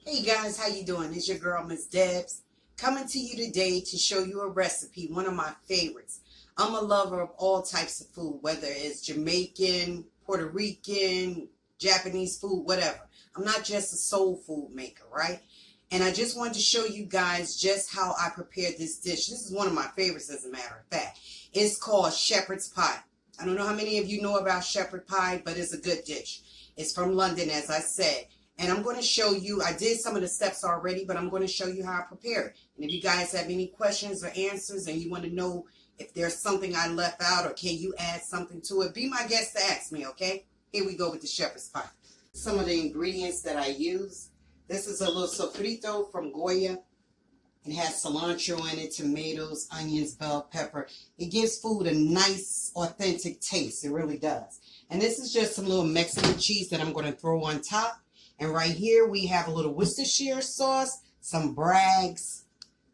Hey guys, how you doing? It's your girl, Miss Debs, coming to you today to show you a recipe, one of my favorites. I'm a lover of all types of food, whether it's Jamaican, Puerto Rican, Japanese food, whatever. I'm not just a soul food maker, right? And I just wanted to show you guys just how I prepared this dish. This is one of my favorites, as a matter of fact. It's called shepherd's pie. I don't know how many of you know about shepherd pie, but it's a good dish. It's from London, as I said. And I'm going to show you, I did some of the steps already, but I'm going to show you how I prepare it. And if you guys have any questions or answers and you want to know if there's something I left out or can you add something to it, be my guest to ask me, okay? Here we go with the shepherd's pie. Some of the ingredients that I use. This is a little sofrito from Goya. It has cilantro in it, tomatoes, onions, bell pepper. It gives food a nice, authentic taste. It really does. And this is just some little Mexican cheese that I'm going to throw on top. And right here we have a little Worcestershire sauce, some Bragg's.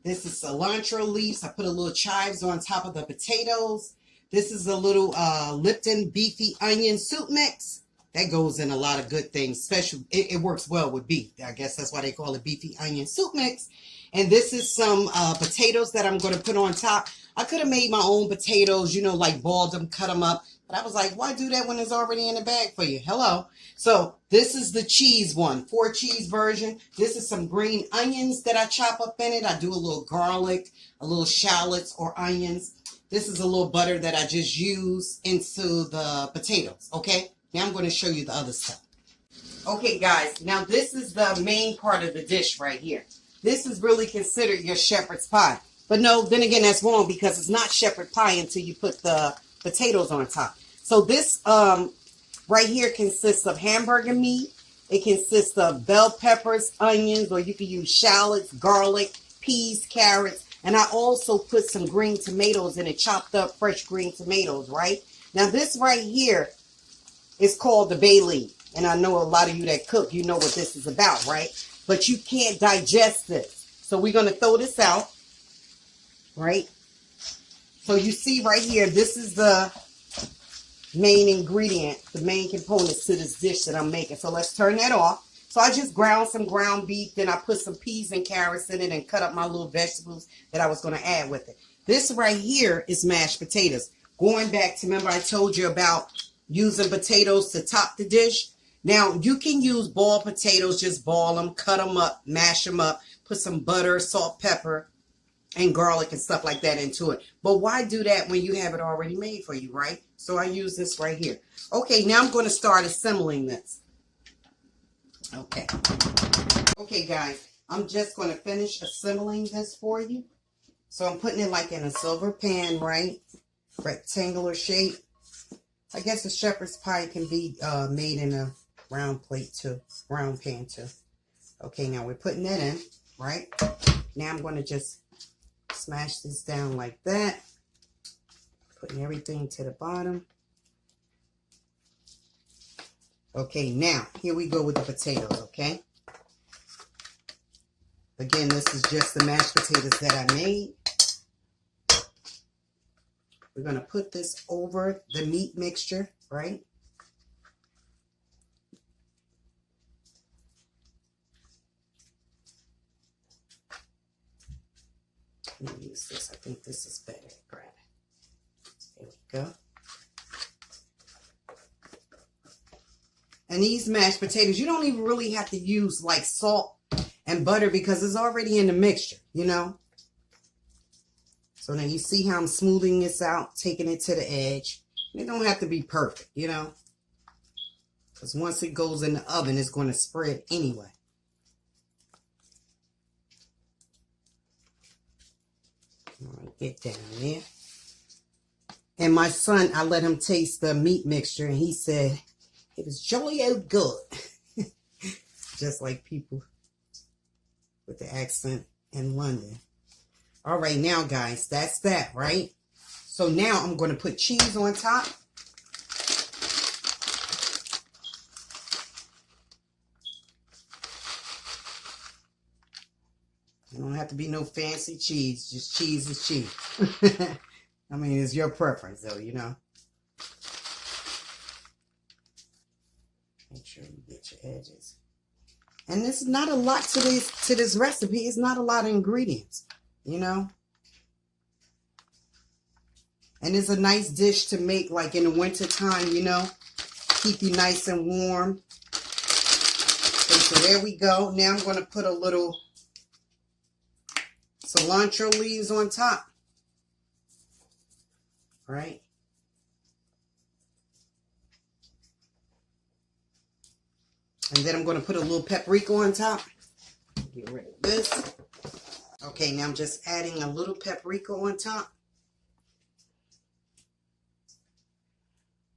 This is cilantro leaves. I put a little chives on top of the potatoes. This is a little Lipton beefy onion soup mix. That goes in a lot of good things. It works well with beef. I guess that's why they call it beefy onion soup mix. And this is some potatoes that I'm going to put on top. I could have made my own potatoes, like boiled them, cut them up. But I was like, why do that when it's already in the bag for you? Hello. So this is the cheese one, 4-cheese version. This is some green onions that I chop up in it. I do a little garlic, a little shallots or onions. This is a little butter that I just use into the potatoes. Okay. Now I'm going to show you the other stuff. Okay, guys. Now this is the main part of the dish right here. This is really considered your shepherd's pie. But no, then again, that's wrong because it's not shepherd pie until you put the potatoes on top. So this right here consists of hamburger meat. It consists of bell peppers, onions, or you can use shallots, garlic, peas, carrots. And I also put some green tomatoes in it, chopped up fresh green tomatoes, right? Now this right here is called the bay leaf. And I know a lot of you that cook, you know what this is about, right? But you can't digest this. So we're going to throw this out, right? So you see right here, this is the main ingredient, the main components to this dish that I'm making. So let's turn that off. So I just ground some ground beef, then I put some peas and carrots in it and cut up my little vegetables that I was going to add with it. This right here is mashed potatoes. Going back to, remember I told you about using potatoes to top the dish? Now, you can use boiled potatoes, just boil them, cut them up, mash them up, put some butter, salt, pepper, and garlic and stuff like that into it. But why do that when you have it already made for you, right? So I use this right here. Okay, now I'm going to start assembling this. Okay. Okay, guys, I'm just going to finish assembling this for you. So I'm putting it like in a silver pan, right? Rectangular shape. I guess a shepherd's pie can be made in a round plate too, round pan too. Okay, now we're putting that in, right? Now I'm going to just smash this down like that. Putting everything to the bottom. Okay, now here we go with the potatoes, okay? Again, this is just the mashed potatoes that I made. We're going to put this over the meat mixture, right? Let me use this. I think this is better. Grab it. There we go. And these mashed potatoes, you don't even really have to use like salt and butter because it's already in the mixture, So now you see how I'm smoothing this out, taking it to the edge. It don't have to be perfect, Because once it goes in the oven, it's going to spread anyway. All right, get down there. And my son, I let him taste the meat mixture, and he said, it was jolly old good. Just like people with the accent in London. All right, now, guys, that's that, right? So now I'm going to put cheese on top. It don't have to be no fancy cheese. Just cheese is cheese. I mean, it's your preference, though, Make sure you get your edges. And there's not a lot to this recipe. It's not a lot of ingredients, you know. And it's a nice dish to make like in the winter time, you know. Keep you nice and warm. Okay, so there we go. Now I'm going to put a little cilantro leaves on top. All right. And then I'm going to put a little paprika on top. Get rid of this. Okay, now I'm just adding a little paprika on top.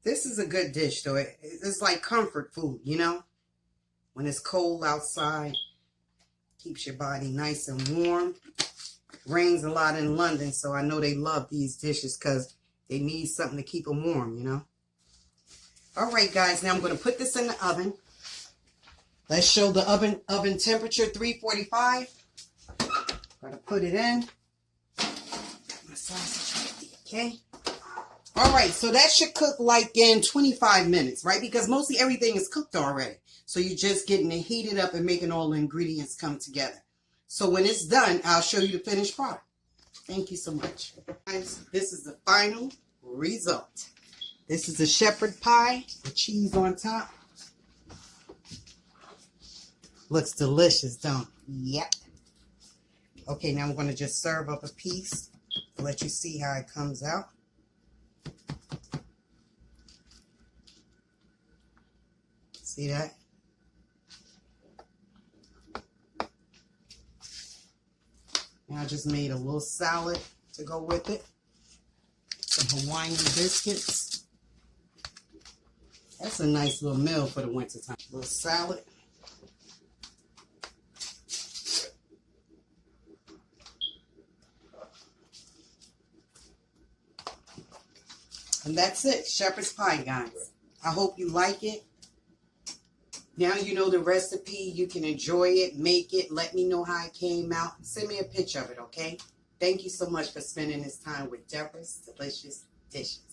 This is a good dish, though. It's like comfort food, you know? When it's cold outside, keeps your body nice and warm. Rains a lot in London, so I know they love these dishes because they need something to keep them warm, you know? All right, guys, now I'm going to put this in the oven. Let's show the oven temperature, 345. Got to put it in. My sausage, okay? All right, so that should cook like in 25 minutes, right? Because mostly everything is cooked already. So you're just getting it heated up and making all the ingredients come together. So when it's done, I'll show you the finished product. Thank you so much. Guys, this is the final result. This is a shepherd pie with cheese on top. Looks delicious, don't it? Yep. Okay, now I'm going to just serve up a piece to let you see how it comes out. See that? Now I just made a little salad to go with it. Some Hawaiian biscuits. That's a nice little meal for the winter time. A little salad. And that's it, shepherd's pie, guys. I hope you like it. Now you know the recipe. You can enjoy it, make it. Let me know how it came out. Send me a picture of it, okay? Thank you so much for spending this time with Deborah's Delicious Dishes.